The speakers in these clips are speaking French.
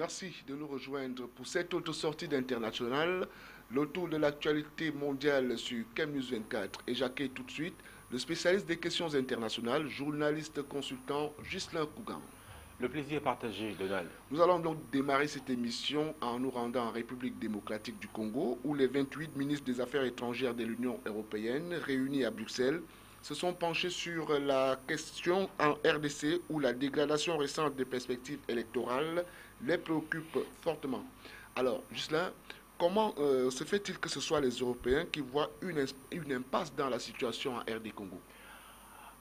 Merci de nous rejoindre pour cette autre sortie d'International, le tour de l'actualité mondiale sur Chemnews 24. Et j'accueille tout de suite le spécialiste des questions internationales, journaliste consultant Ghislain Cougan. Le plaisir est partagé, Donald. Nous allons donc démarrer cette émission en nous rendant en République démocratique du Congo, où les 28 ministres des Affaires étrangères de l'Union européenne, réunis à Bruxelles, se sont penchés sur la question en RDC, où la dégradation récente des perspectives électorales les préoccupe fortement. Alors, Ghislain, comment se fait-il que ce soit les Européens qui voient une impasse dans la situation en RD Congo?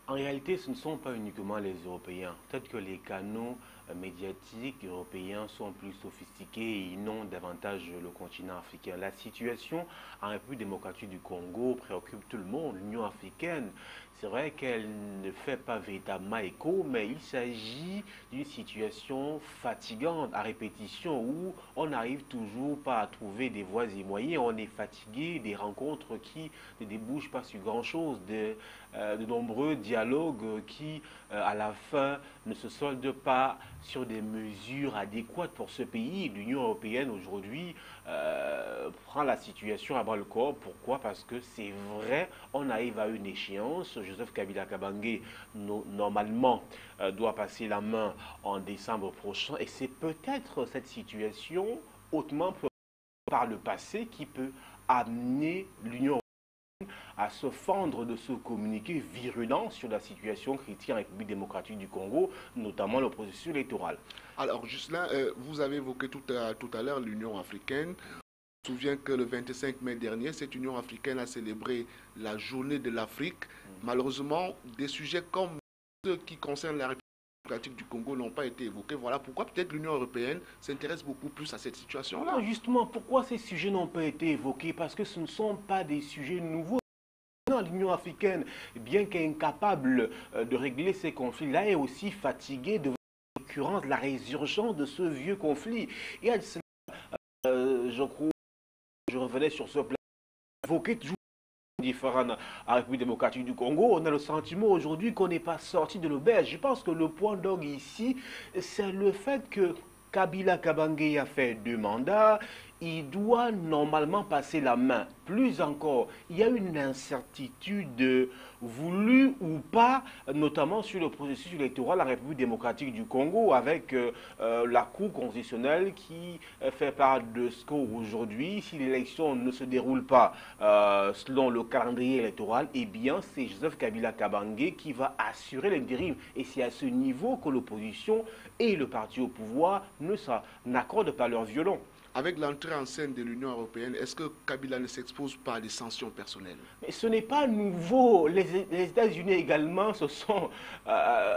En réalité, ce ne sont pas uniquement les Européens. Peut-être que les canaux médiatiques européens sont plus sophistiqués et inondent davantage le continent africain. La situation en République démocratique du Congo préoccupe tout le monde. L'Union africaine, c'est vrai qu'elle ne fait pas véritablement écho, mais il s'agit d'une situation fatigante à répétition où on n'arrive toujours pas à trouver des voies et moyens. On est fatigué des rencontres qui ne débouchent pas sur grand-chose, de nombreux dialogues qui, à la fin, ne se soldent pas sur des mesures adéquates pour ce pays. L'Union européenne, aujourd'hui, prend la situation à bras-le-corps. Pourquoi? Parce que c'est vrai, on arrive à une échéance. Joseph Kabila Kabange, normalement, doit passer la main en décembre prochain. Et c'est peut-être cette situation hautement par le passé qui peut amener l'Union à se fendre de ce communiqué virulent sur la situation critique en République démocratique du Congo, notamment le processus électoral. Alors, Ghislain, vous avez évoqué tout à l'heure l'Union africaine. Je me souviens que le 25 mai dernier, cette Union africaine a célébré la journée de l'Afrique. Malheureusement, des sujets comme ceux qui concernent la République démocratique du Congo n'ont pas été évoqués. Voilà pourquoi peut-être l'Union européenne s'intéresse beaucoup plus à cette situation-là. Justement, pourquoi ces sujets n'ont pas été évoqués? Parce que ce ne sont pas des sujets nouveaux. L'Union africaine, bien qu'incapable de régler ces conflits-là, est aussi fatiguée de l'occurrence la résurgence de ce vieux conflit. Et je crois, je revenais sur ce plan, évoqué toujours différents en République démocratique du Congo. On a le sentiment aujourd'hui qu'on n'est pas sorti de l'auberge. Je pense que le point d'orgue ici, c'est le fait que Kabila Kabange a fait 2 mandats. Il doit normalement passer la main. Plus encore, il y a une incertitude voulue ou pas, notamment sur le processus électoral en République démocratique du Congo, avec la Cour constitutionnelle qui fait part de ce qu'aujourd'hui, si l'élection ne se déroule pas selon le calendrier électoral, eh bien c'est Joseph Kabila Kabange qui va assurer l'intérim. Et c'est à ce niveau que l'opposition et le parti au pouvoir n'accordent pas leur violon. Avec l'entrée en scène de l'Union européenne, est-ce que Kabila ne s'expose pas à des sanctions personnelles? Mais ce n'est pas nouveau. Les États-Unis également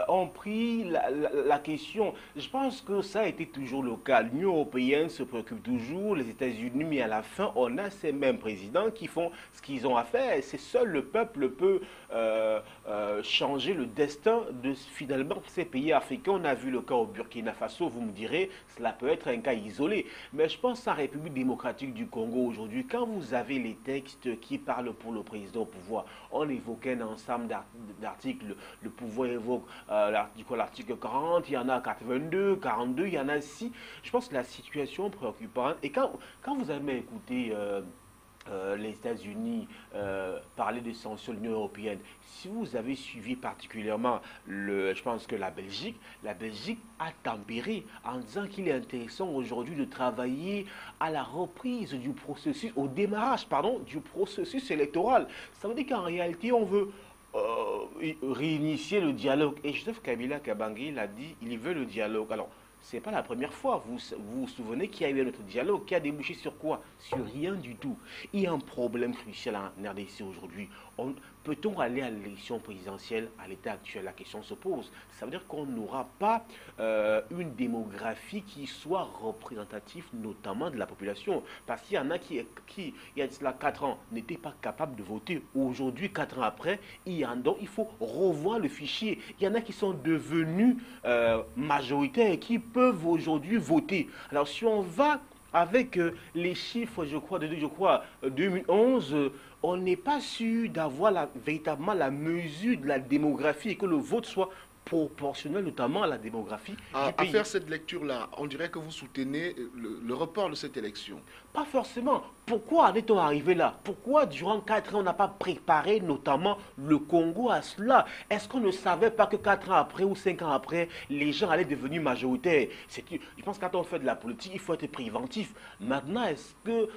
ont pris la question. Je pense que ça a été toujours le cas. L'Union européenne se préoccupe toujours, les États-Unis, mais à la fin, on a ces mêmes présidents qui font ce qu'ils ont à faire. C'est seul le peuple peut changer le destin de finalement ces pays africains. On a vu le cas au Burkina Faso, vous me direz, cela peut être un cas isolé. Mais je pense à la République démocratique du Congo aujourd'hui, quand vous avez les textes qui parlent pour le président au pouvoir, on évoquait un ensemble d'articles, le pouvoir évoque l'article 40, il y en a 82, 42, il y en a 6. Je pense que la situation est préoccupante. Et quand vous avez écouté les États-Unis parler de sanctions de l'Union européenne, si vous avez suivi particulièrement, je pense que la Belgique a tempéré en disant qu'il est intéressant aujourd'hui de travailler à la reprise du processus, au démarrage, pardon, du processus électoral. Ça veut dire qu'en réalité, on veut réinitier le dialogue. Et Joseph Kabila Kabange l'a dit, il veut le dialogue. Alors, ce n'est pas la première fois. Vous souvenez qu'il y a eu notre dialogue qui a débouché sur quoi? Sur rien du tout. Il y a un problème crucial en RDC aujourd'hui. Peut-on aller à l'élection présidentielle à l'état actuel? La question se pose. Ça veut dire qu'on n'aura pas une démographie qui soit représentative, notamment de la population. Parce qu'il y en a qui il y a cela 4 ans, n'étaient pas capables de voter. Aujourd'hui, 4 ans après, il faut revoir le fichier. Il y en a qui sont devenus majoritaires et qui peuvent aujourd'hui voter. Alors, si on va avec les chiffres, je crois, 2011, on n'est pas sûr d'avoir véritablement la mesure de la démographie et que le vote soit proportionnelle notamment à la démographie du À pays. faire cette lecture-là, on dirait que vous soutenez le report de cette élection. Pas forcément. Pourquoi en est-on arrivé là? Pourquoi durant 4 ans on n'a pas préparé notamment le Congo à cela? Est-ce qu'on ne savait pas que 4 ans après ou 5 ans après, les gens allaient devenir majoritaires? Je pense que quand on fait de la politique, il faut être préventif. Maintenant, est-ce que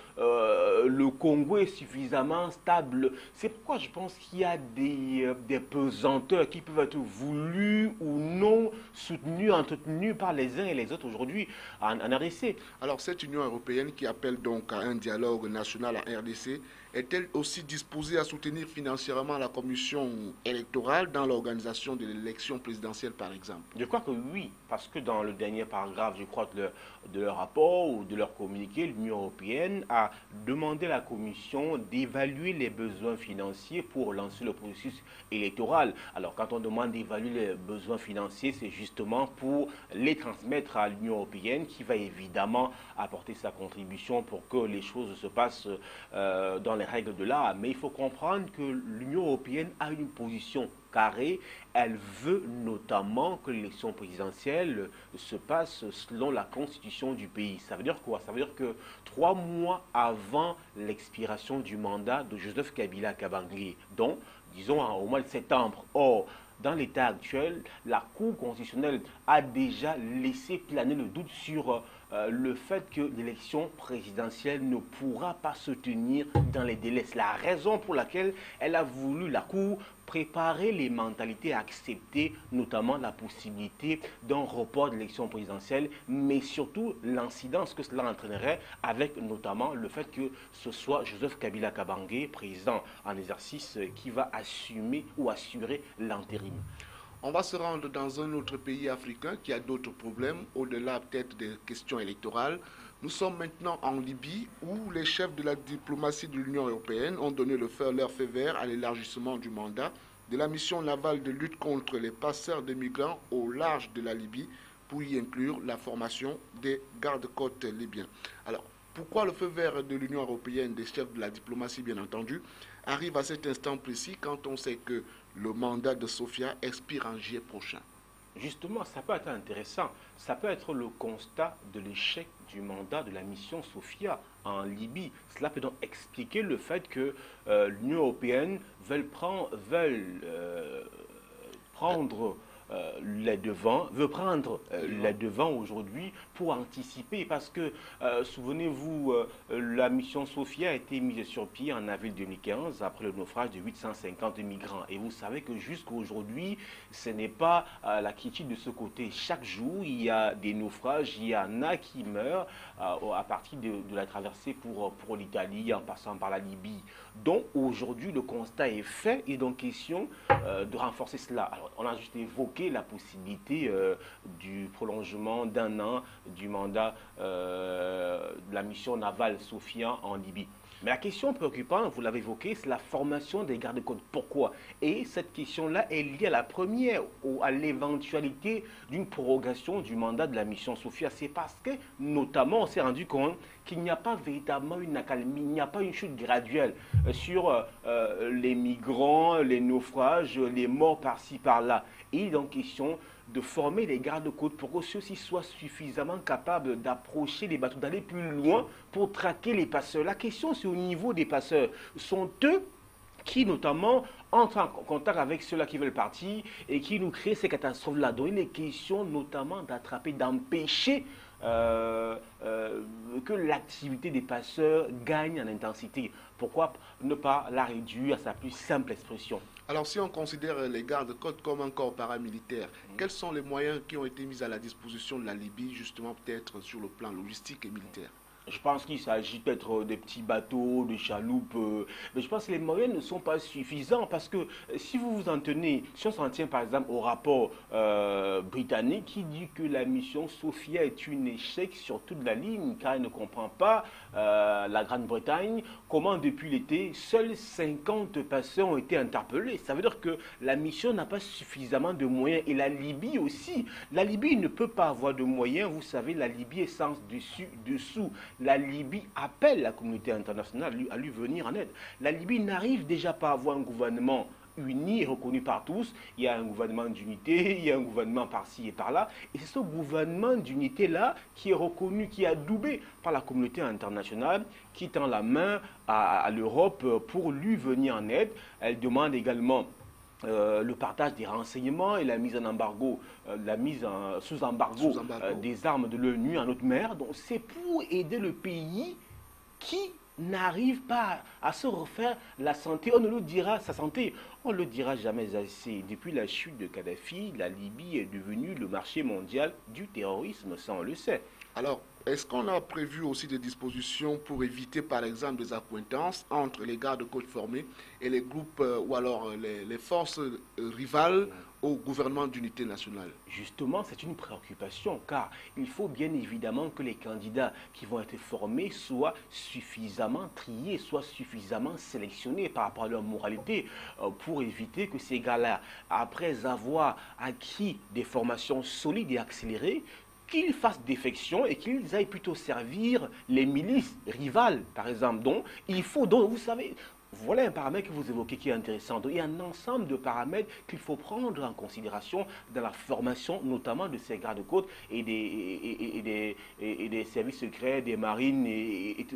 le Congo est suffisamment stable? C'est pourquoi je pense qu'il y a des pesanteurs qui peuvent être voulus ou non soutenus, entretenus par les uns et les autres aujourd'hui en RDC. Alors cette Union européenne qui appelle donc à un dialogue national en RDC, est-elle aussi disposée à soutenir financièrement la commission électorale dans l'organisation de l'élection présidentielle par exemple? Je crois que oui, parce que dans le dernier paragraphe, je crois, de leur rapport ou de leur communiqué, l'Union européenne a demandé à la Commission d'évaluer les besoins financiers pour lancer le processus électoral. Alors, quand on demande d'évaluer les besoins financiers, c'est justement pour les transmettre à l'Union européenne qui va évidemment apporter sa contribution pour que les choses se passent dans les règles de l'art. Mais il faut comprendre que l'Union européenne a une position carrée. Elle veut notamment que l'élection présidentielle se passe selon la constitution du pays. Ça veut dire quoi? Ça veut dire que 3 mois avant l'expiration du mandat de Joseph Kabila Kabange, donc disons au mois de septembre. Or, dans l'état actuel, la Cour constitutionnelle a déjà laissé planer le doute sur le fait que l'élection présidentielle ne pourra pas se tenir dans les délais. C'est la raison pour laquelle elle a voulu, la Cour, préparer les mentalités à accepter notamment la possibilité d'un report de l'élection présidentielle, mais surtout l'incidence que cela entraînerait avec notamment le fait que ce soit Joseph Kabila Kabange, président en exercice, qui va assumer ou assurer l'intérim. On va se rendre dans un autre pays africain qui a d'autres problèmes, au-delà peut-être des questions électorales. Nous sommes maintenant en Libye, où les chefs de la diplomatie de l'Union européenne ont donné leur feu vert à l'élargissement du mandat de la mission navale de lutte contre les passeurs de migrants au large de la Libye, pour y inclure la formation des gardes-côtes libyens. Alors, pourquoi le feu vert de l'Union européenne, des chefs de la diplomatie bien entendu, arrive à cet instant précis quand on sait que le mandat de Sofia expire en juillet prochain? Justement, ça peut être intéressant. Ça peut être le constat de l'échec du mandat de la mission Sophia en Libye. Cela peut donc expliquer le fait que l'Union européenne veut prendre les devants aujourd'hui pour anticiper parce que souvenez-vous, la mission Sophia a été mise sur pied en avril 2015 après le naufrage de 850 migrants et vous savez que jusqu'à aujourd'hui ce n'est pas la quiétude de ce côté. Chaque jour il y a des naufrages, il y en a qui meurent à partir de la traversée pour l'Italie en passant par la Libye. Donc aujourd'hui le constat est fait et donc question de renforcer cela. Alors on a juste évoqué la possibilité du prolongement d'1 an du mandat de la mission navale Sophia en Libye. Mais la question préoccupante, vous l'avez évoqué, c'est la formation des gardes-côtes. Pourquoi? Et cette question-là est liée à la première, à l'éventualité d'une prorogation du mandat de la mission Sophia. C'est parce que, notamment, on s'est rendu compte qu'il n'y a pas véritablement une accalmie, il n'y a pas une chute graduelle sur les migrants, les naufrages, les morts par-ci, par-là. Et il est donc question de former les gardes-côtes pour que ceux-ci soient suffisamment capables d'approcher les bateaux, d'aller plus loin pour traquer les passeurs. La question, c'est au niveau des passeurs. Sont eux qui, notamment, entrent en contact avec ceux-là qui veulent partir et qui nous créent ces catastrophes-là. Donc, il est question notamment d'attraper, d'empêcher que l'activité des passeurs gagne en intensité. Pourquoi ne pas la réduire à sa plus simple expression? Alors, si on considère les gardes-côtes comme un corps paramilitaire, quels sont les moyens qui ont été mis à la disposition de la Libye, justement peut-être sur le plan logistique et militaire? Je pense qu'il s'agit peut-être des petits bateaux, des chaloupes, mais je pense que les moyens ne sont pas suffisants parce que si vous vous en tenez, si on s'en tient par exemple au rapport britannique qui dit que la mission Sophia est un échec sur toute la ligne car elle ne comprend pas la Grande-Bretagne, comment depuis l'été, seuls 50 passeurs ont été interpellés. Ça veut dire que la mission n'a pas suffisamment de moyens et la Libye aussi. La Libye ne peut pas avoir de moyens, vous savez, la Libye est sans dessus-dessous. La Libye appelle la communauté internationale à lui venir en aide. La Libye n'arrive déjà pas à avoir un gouvernement uni et reconnu par tous. Il y a un gouvernement d'unité, il y a un gouvernement par-ci et par-là. Et c'est ce gouvernement d'unité-là qui est reconnu, qui est adoubé par la communauté internationale, qui tend la main à l'Europe pour lui venir en aide. Elle demande également le partage des renseignements et la mise en embargo, sous embargo, des armes de l'ONU en haute mer. Donc c'est pour aider le pays qui n'arrive pas à se refaire la santé. On ne le dira, sa santé, on ne le dira jamais assez. Depuis la chute de Kadhafi, la Libye est devenue le marché mondial du terrorisme, ça on le sait. Alors, est-ce qu'on a prévu aussi des dispositions pour éviter, par exemple, des accointances entre les gardes-côtes formés et les groupes ou alors les forces rivales au gouvernement d'unité nationale? Justement, c'est une préoccupation car il faut bien évidemment que les candidats qui vont être formés soient suffisamment triés, soient suffisamment sélectionnés par rapport à leur moralité pour éviter que ces gars-là, après avoir acquis des formations solides et accélérées, qu'ils fassent défection et qu'ils aillent plutôt servir les milices rivales, par exemple. Donc, il faut, donc, vous savez, voilà un paramètre que vous évoquez qui est intéressant. Donc, il y a un ensemble de paramètres qu'il faut prendre en considération dans la formation, notamment de ces gardes-côtes et des services secrets, des marines et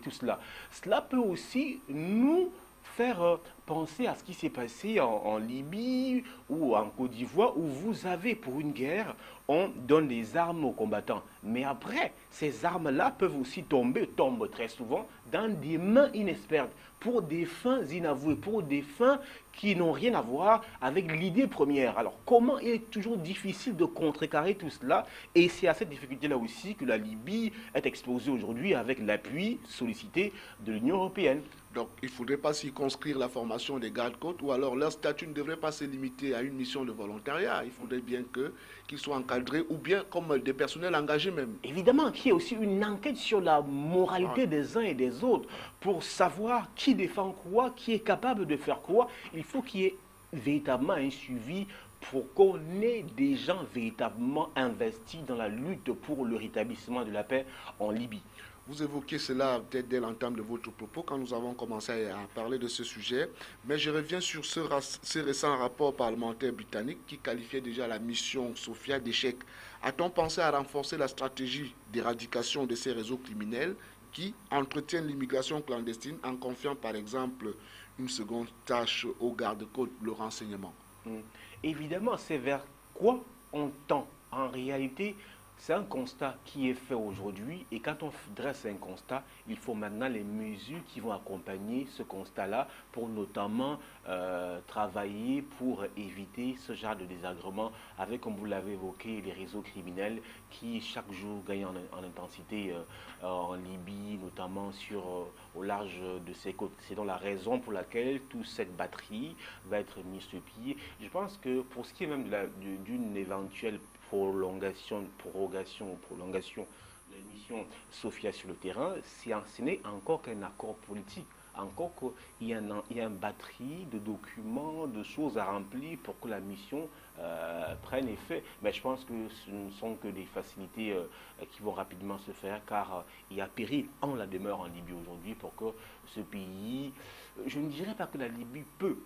tout cela. Cela peut aussi nous faire penser à ce qui s'est passé en Libye ou en Côte d'Ivoire, où vous avez, pour une guerre, on donne des armes aux combattants. Mais après, ces armes-là peuvent aussi tombent très souvent, dans des mains inexpertes, pour des fins inavouées, pour des fins qui n'ont rien à voir avec l'idée première. Alors, comment il est toujours difficile de contrecarrer tout cela? Et c'est à cette difficulté-là aussi que la Libye est exposée aujourd'hui avec l'appui sollicité de l'Union européenne. Donc, il ne faudrait pas circonscrire la formation des gardes-côtes ou alors leur statut ne devrait pas se limiter à une mission de volontariat. Il faudrait bien qu'ils soient encadrés ou bien comme des personnels engagés même. Évidemment, qu'il y ait aussi une enquête sur la moralité des uns et des autres pour savoir qui défend quoi, qui est capable de faire quoi. Il faut qu'il y ait véritablement un suivi pour qu'on ait des gens véritablement investis dans la lutte pour le rétablissement de la paix en Libye. Vous évoquez cela peut-être dès l'entame de votre propos quand nous avons commencé à parler de ce sujet, mais je reviens sur ce récent rapport parlementaire britannique qui qualifiait déjà la mission Sophia d'échec. A-t-on pensé à renforcer la stratégie d'éradication de ces réseaux criminels qui entretiennent l'immigration clandestine en confiant par exemple une seconde tâche aux gardes-côtes, le renseignement? Évidemment, c'est vers quoi on tend. En réalité, c'est un constat qui est fait aujourd'hui et quand on dresse un constat, il faut maintenant les mesures qui vont accompagner ce constat-là pour notamment travailler pour éviter ce genre de désagrément avec, comme vous l'avez évoqué, les réseaux criminels qui chaque jour gagnent en intensité en Libye, notamment au large de ses côtes. C'est donc la raison pour laquelle toute cette batterie va être mise sur pied. Je pense que pour ce qui est même d'une éventuelle prolongation de la mission Sophia sur le terrain, ce n'est encore qu'un accord politique. Encore qu'il y a une batterie de documents, de choses à remplir pour que la mission prenne effet. Mais je pense que ce ne sont que des facilités qui vont rapidement se faire car il y a péril en la demeure en Libye aujourd'hui pour que ce pays, je ne dirais pas que la Libye peut,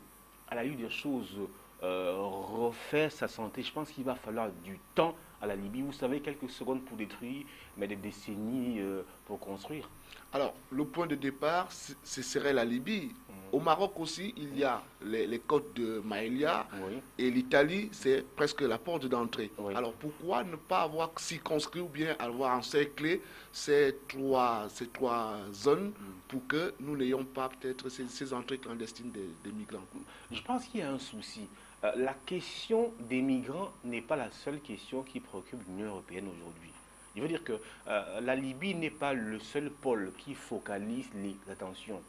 à la lutte des choses, refaire sa santé. Je pense qu'il va falloir du temps à la Libye. Vous savez, quelques secondes pour détruire, mais des décennies pour construire. Alors, le point de départ, ce serait la Libye. Au Maroc aussi, il y a les côtes de Maïlia et l'Italie, c'est presque la porte d'entrée. Alors, pourquoi ne pas avoir circonscrit ou bien avoir encerclé ces trois zones pour que nous n'ayons pas peut-être ces entrées clandestines des migrants? Je pense qu'il y a un souci. La question des migrants n'est pas la seule question qui préoccupe l'Union européenne aujourd'hui. Je veux dire que la Libye n'est pas le seul pôle qui focalise les attentions.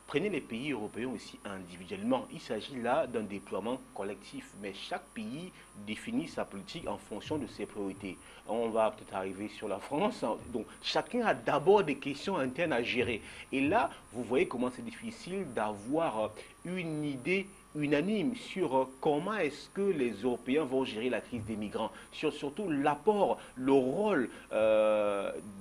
Prenez les pays européens aussi individuellement. Il s'agit là d'un déploiement collectif, mais chaque pays définit sa politique en fonction de ses priorités. On va peut-être arriver sur la France, donc chacun a d'abord des questions internes à gérer. Et là, vous voyez comment c'est difficile d'avoir une idée unanime sur comment est-ce que les Européens vont gérer la crise des migrants, sur surtout l'apport, le rôle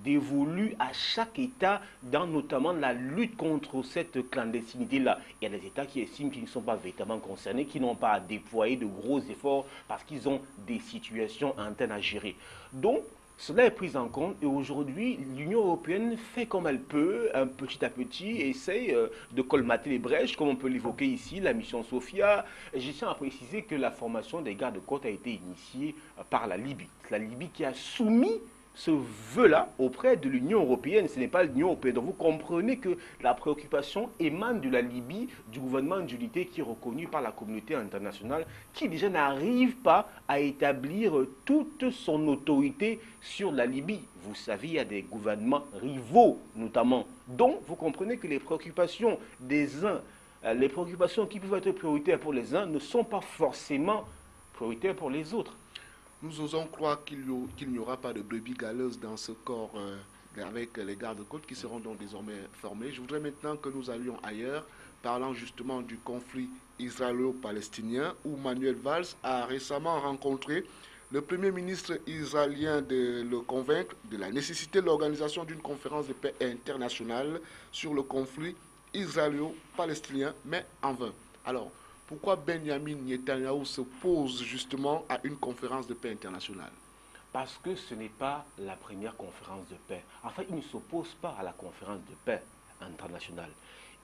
dévolu à chaque État dans notamment la lutte contre cette clandestinité-là. Il y a des États qui estiment qu'ils ne sont pas véritablement concernés, qui n'ont pas à déployer de gros efforts parce qu'ils ont des situations internes à gérer. Donc, cela est pris en compte et aujourd'hui, l'Union européenne fait comme elle peut, un petit à petit, essaye de colmater les brèches, comme on peut l'évoquer ici, la mission Sophia. Je tiens à préciser que la formation des gardes-côtes a été initiée par la Libye. La Libye qui a soumis ce vœu-là auprès de l'Union européenne. Ce n'est pas l'Union européenne. Donc vous comprenez que la préoccupation émane de la Libye, du gouvernement d'unité qui est reconnu par la communauté internationale, qui déjà n'arrive pas à établir toute son autorité sur la Libye. Vous savez, il y a des gouvernements rivaux notamment. Donc vous comprenez que les préoccupations des uns, les préoccupations qui peuvent être prioritaires pour les uns ne sont pas forcément prioritaires pour les autres. Nous osons croire qu'il n'y aura pas de brebis galeuses dans ce corps avec les gardes-côtes qui seront donc désormais formés. Je voudrais maintenant que nous allions ailleurs, parlant justement du conflit israélo-palestinien, où Manuel Valls a récemment rencontré le Premier ministre israélien de le convaincre de la nécessité de l'organisation d'une conférence de paix internationale sur le conflit israélo-palestinien, mais en vain. Alors, pourquoi Benjamin Netanyahou se pose justement à une conférence de paix internationale? Parce que ce n'est pas la première conférence de paix. En fait, il ne s'oppose pas à la conférence de paix internationale.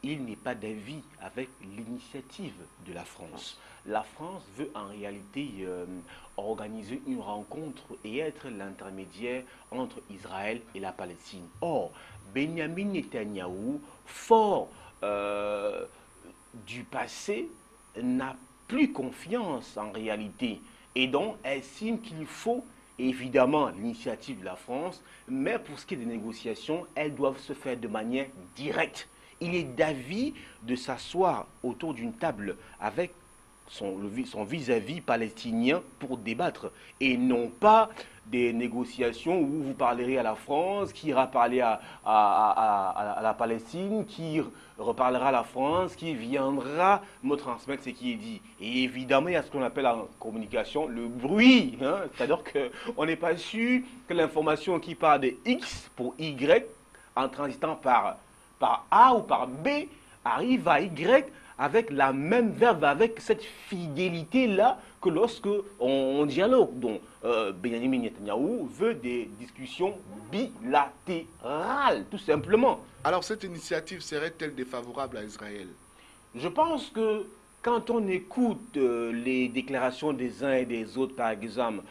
Il n'est pas d'avis avec l'initiative de la France. La France veut en réalité organiser une rencontre et être l'intermédiaire entre Israël et la Palestine. Or, Benjamin Netanyahou, fort du passé, n'a plus confiance en réalité et donc estime qu'il faut évidemment l'initiative de la France, mais pour ce qui est des négociations, elles doivent se faire de manière directe. Il est d'avis de s'asseoir autour d'une table avec son vis-à-vis palestinien pour débattre et non pas des négociations où vous parlerez à la France, qui ira parler à la Palestine, qui reparlera à la France, qui viendra me transmettre ce qui est dit. Et évidemment, il y a ce qu'on appelle en communication le bruit. Hein? C'est-à-dire qu'on n'est pas sûr que l'information qui part de X pour Y, en transitant par A ou par B, arrive à Y avec la même verve, avec cette fidélité-là que lorsque on dialogue. Donc, Benjamin Netanyahou veut des discussions bilatérales, tout simplement. Alors, cette initiative serait-elle défavorable à Israël? Je pense que quand on écoute les déclarations des uns et des autres, par exemple,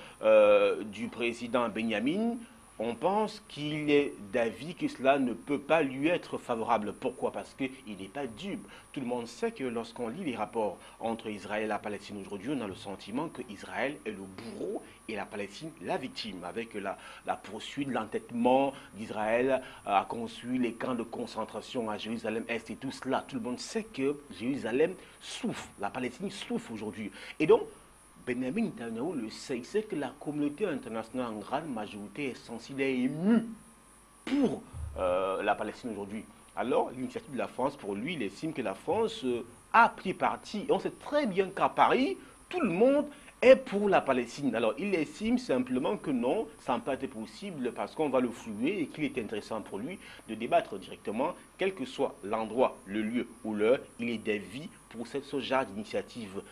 du président Benjamin, on pense qu'il est d'avis que cela ne peut pas lui être favorable. Pourquoi? Parce qu'il n'est pas dupe. Tout le monde sait que lorsqu'on lit les rapports entre Israël et la Palestine aujourd'hui, on a le sentiment que Israël est le bourreau et la Palestine la victime, avec la poursuite, l'entêtement d'Israël à construire les camps de concentration à Jérusalem-Est et tout cela. Tout le monde sait que Jérusalem souffre, la Palestine souffre aujourd'hui. Et donc, Benjamin Netanyahou le sait, il sait que la communauté internationale en grande majorité est sensible et émue pour la Palestine aujourd'hui. Alors, l'initiative de la France, pour lui, il estime que la France a pris parti. Et on sait très bien qu'à Paris, tout le monde est pour la Palestine. Alors, il estime simplement que non, ça n'a pas été possible parce qu'on va le flouer et qu'il est intéressant pour lui de débattre directement, quel que soit l'endroit, le lieu ou l'heure, il est d'avis pour ce genre d'initiative,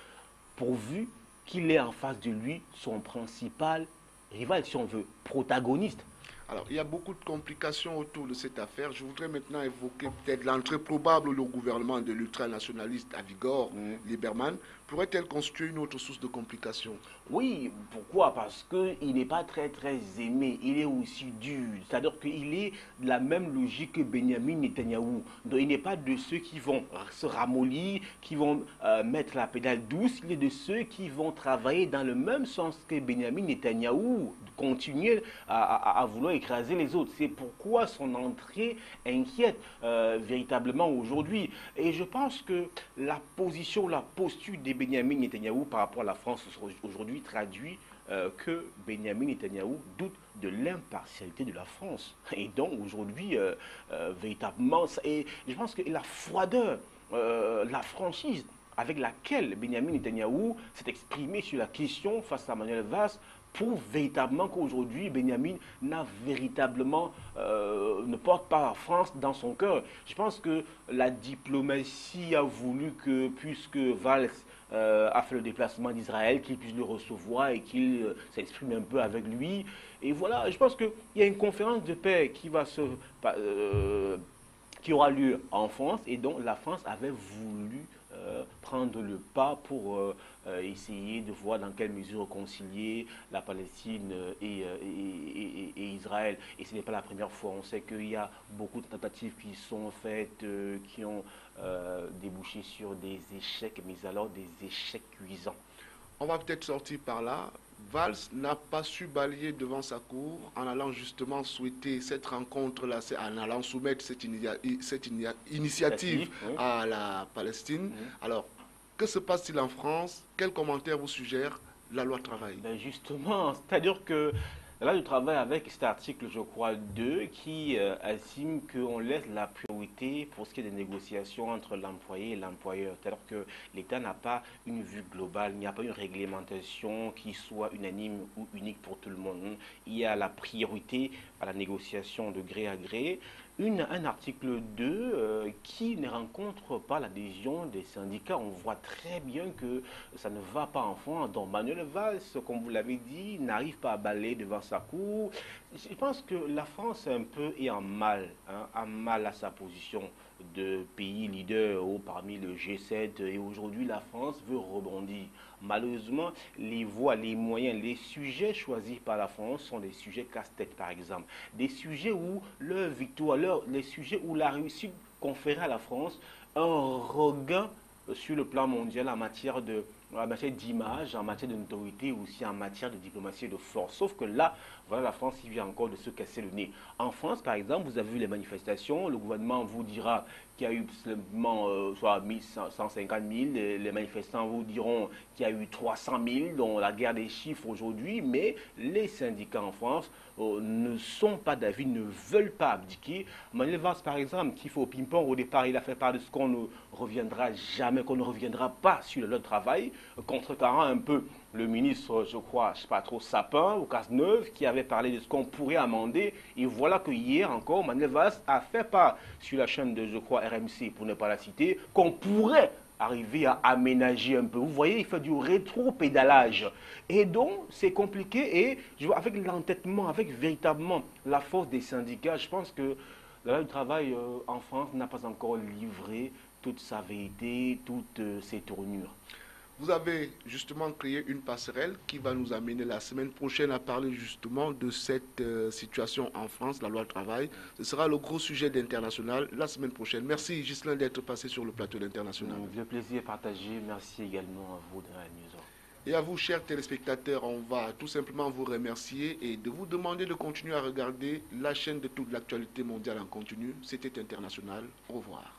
pourvu qu'il ait en face de lui son principal rival, si on veut, protagoniste. Alors, il y a beaucoup de complications autour de cette affaire. Je voudrais maintenant évoquer peut-être l'entrée probable du gouvernement de l'ultranationaliste Avigor Lieberman. Pourrait-elle constituer une autre source de complications? Oui, pourquoi? Parce qu'il n'est pas très aimé, il est aussi dur. C'est-à-dire qu'il est de la même logique que Benjamin Netanyahou. Donc il n'est pas de ceux qui vont se ramollir, qui vont mettre la pédale douce, il est de ceux qui vont travailler dans le même sens que Benjamin Netanyahou, continuer à vouloir écraser les autres. C'est pourquoi son entrée inquiète véritablement aujourd'hui. Et je pense que la position, la posture des Benjamin Netanyahou par rapport à la France aujourd'hui traduit que Benjamin Netanyahou doute de l'impartialité de la France. Et donc aujourd'hui, véritablement, et je pense que la froideur, la franchise avec laquelle Benjamin Netanyahou s'est exprimé sur la question face à Manuel Valls prouve véritablement qu'aujourd'hui, Benjamin n'a véritablement, ne porte pas la France dans son cœur. Je pense que la diplomatie a voulu que, puisque Valls a fait le déplacement d'Israël, qu'il puisse le recevoir et qu'il s'exprime un peu avec lui. Et voilà, je pense qu'il y a une conférence de paix qui aura lieu en France et dont la France avait voulu prendre le pas pour essayer de voir dans quelle mesure concilier la Palestine et Israël. Et ce n'est pas la première fois. On sait qu'il y a beaucoup de tentatives qui sont faites, qui ont débouché sur des échecs, mais alors des échecs cuisants. On va peut-être sortir par là. Valls n'a pas su balayer devant sa cour en allant justement souhaiter cette rencontre-là, en allant soumettre cette initiative Oui. à la Palestine. Alors, que se passe-t-il en France? Quels commentaires vous suggère la loi travail? Ben justement, c'est-à-dire que là, je travaille avec cet article, je crois, 2, qui estime qu'on laisse la priorité pour ce qui est des négociations entre l'employé et l'employeur. C'est-à-dire que l'État n'a pas une vue globale, il n'y a pas une réglementation qui soit unanime ou unique pour tout le monde. Il y a la priorité à la négociation de gré à gré. Un article 2 qui ne rencontre pas l'adhésion des syndicats. On voit très bien que ça ne va pas en fond. Donc Manuel Valls, comme vous l'avez dit, n'arrive pas à balayer devant sa cour. Je pense que la France un peu est en mal, a mal à sa position de pays leader parmi le G7 et aujourd'hui la France veut rebondir. Malheureusement, les voies, les moyens, les sujets choisis par la France sont des sujets casse-tête par exemple. Des sujets où leur victoire, les sujets où la réussite conférait à la France un regain sur le plan mondial en matière d'image, en matière de notoriété, aussi en matière de diplomatie et de force. Sauf que là, voilà, la France qui vient encore de se casser le nez. En France, par exemple, vous avez vu les manifestations, le gouvernement vous dira qu'il y a eu seulement soit 150 000, les manifestants vous diront qu'il y a eu 300 000, dans la guerre des chiffres aujourd'hui, mais les syndicats en France ne sont pas d'avis, ne veulent pas abdiquer. Manuel Valls, par exemple, qui fait au ping-pong, au départ, il a fait part de ce qu'on ne reviendra jamais, qu'on ne reviendra pas sur le travail, contrecarrant un peu le ministre, je crois, je ne sais pas trop, Sapin ou Cazeneuve, qui avait parlé de ce qu'on pourrait amender. Et voilà que hier encore, Manuel Valls a fait part sur la chaîne de, je crois, RMC, pour ne pas la citer, qu'on pourrait arriver à aménager un peu. Vous voyez, il fait du rétro-pédalage. Et donc, c'est compliqué. Et je vois, avec l'entêtement, avec véritablement la force des syndicats, je pense que le travail en France n'a pas encore livré toute sa vérité, toutes ses tournures. Vous avez justement créé une passerelle qui va nous amener la semaine prochaine à parler justement de cette situation en France, la loi travail. Ce sera le gros sujet d'International la semaine prochaine. Merci Ghislain d'être passé sur le plateau d'International. Le plaisir est partagé. Merci également à vous de la news. Et à vous, chers téléspectateurs, on va tout simplement vous remercier et de vous demander de continuer à regarder la chaîne de toute l'actualité mondiale en continu. C'était International. Au revoir.